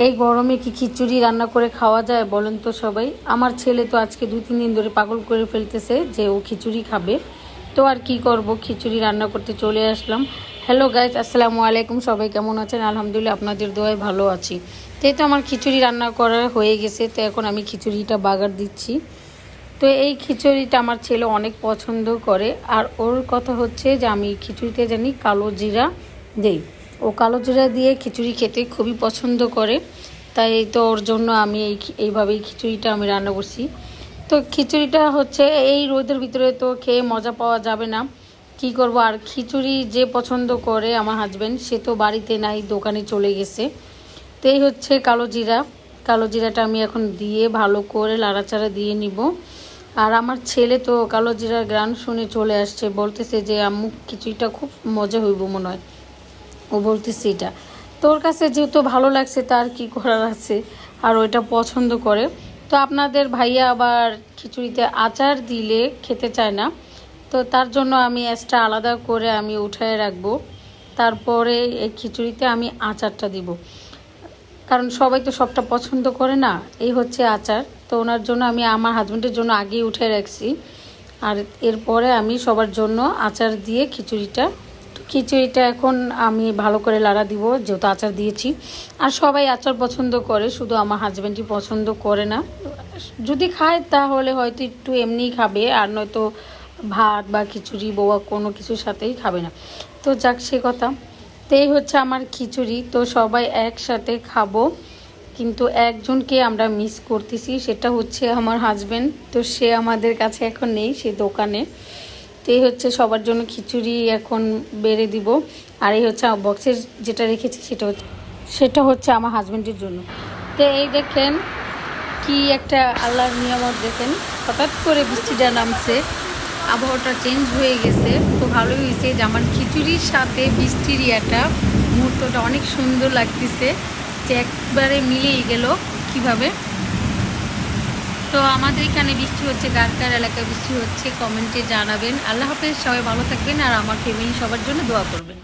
এই গরমে কি খিচুড়ি রান্না করে খাওয়া যায় বলেন তো সবাই। আমার ছেলে তো আজকে 2-3 দিন ধরে পাগল করে ফেলতেছে যে ও খিচুড়ি খাবে। তো আর কি করব, খিচুড়ি রান্না করতে চলে আসলাম। হ্যালো গাইজ, আসসালামু আলাইকুম। সবাই কেমন আছেন? আলহামদুলিল্লাহ, আপনাদের দোয়ায় ভালো আছি। তো আমার খিচুড়ি রান্না করা হয়ে গেছে, তো এখন আমি খিচুড়িটা বাগার দিচ্ছি। তো এই খিচুড়িটা আমার ছেলে অনেক পছন্দ করে, আর ওর কথা হচ্ছে যে আমি খিচুড়িতে জানি কালো জিরা দেই। ও কালো জিরা দিয়ে খিচুড়ি খেতে খুবই পছন্দ করে, তাই তো ওর জন্য আমি এইভাবেই খিচুড়িটা আমি রান্না করছি। তো খিচুড়িটা হচ্ছে এই রোদের ভিতরে তো খেয়ে মজা পাওয়া যাবে না, কি করব। আর খিচুড়ি যে পছন্দ করে আমার হাজব্যান্ড, সে তো বাড়িতে নাই, দোকানে চলে গেছে। তো এই হচ্ছে কালো জিরাটা আমি এখন দিয়ে ভালো করে লাড়াচাড়া দিয়ে নিব। আর আমার ছেলে তো কালো জিরার গ্রান শুনে চলে আসছে, বলতেছে যে আম্মু খিচুড়িটা খুব মজা হইব মনে হয়, ও বলতেছে এটা। তোর কাছে যেহেতু ভালো লাগছে তার কি করার আছে, আর ওইটা পছন্দ করে। তো আপনাদের ভাইয়া আবার খিচুড়িতে আচার দিলে খেতে চায় না, তো তার জন্য আমি এক্সট্রা আলাদা করে আমি উঠায় রাখবো। তারপরে এই খিচুড়িতে আমি আচারটা দিব, কারণ সবাই তো সবটা পছন্দ করে না। এই হচ্ছে আচার, তো ওনার জন্য আমি আমার হাজব্যান্ডের জন্য আগেই উঠে রাখছি। আর এরপরে আমি সবার জন্য আচার দিয়ে খিচুড়িটা এখন আমি ভালো করে লাড়া দিব, যেহেতু আচার দিয়েছি। আর সবাই আচার পছন্দ করে, শুধু আমার হাজব্যান্ডই পছন্দ করে না। যদি খায় তাহলে হয়তো একটু এমনিই খাবে, আর নয়তো ভাত বা খিচুড়ি বা কোনো কিছুর সাথেই খাবে না। তো যাক, সে কথা। তো এই হচ্ছে আমার খিচুড়ি, তো সবাই একসাথে খাবো। কিন্তু একজনকে আমরা মিস করতেছি, সেটা হচ্ছে আমার হাজব্যান্ড। তো সে আমাদের কাছে এখন নেই, সে দোকানে। তো এই হচ্ছে সবার জন্য খিচুড়ি এখন বেড়ে দিব। আর এই হচ্ছে বক্সের যেটা রেখেছি সেটা হচ্ছে আমার হাজব্যান্ডের জন্য। তো এই দেখেন কি একটা আল্লাহর নিয়ামত, দেখেন হঠাৎ করে বৃষ্টিটা নামছে, আবহাওয়াটা চেঞ্জ হয়ে গেছে। তো ভালোই হয়েছে যে আমার খিচুড়ির সাথে বৃষ্টির একটা মুহূর্তটা অনেক সুন্দর লাগতেছে, যে একবারে মিলেই গেল কিভাবে। তো আমাদের এখানে বৃষ্টি হচ্ছে, কার কার এলাকায় বৃষ্টি হচ্ছে কমেন্টে জানাবেন। আল্লাহ হাফেজ, সবাই ভালো থাকবেন, আর আমার ফ্যামিলি সবার জন্য দোয়া করবেন।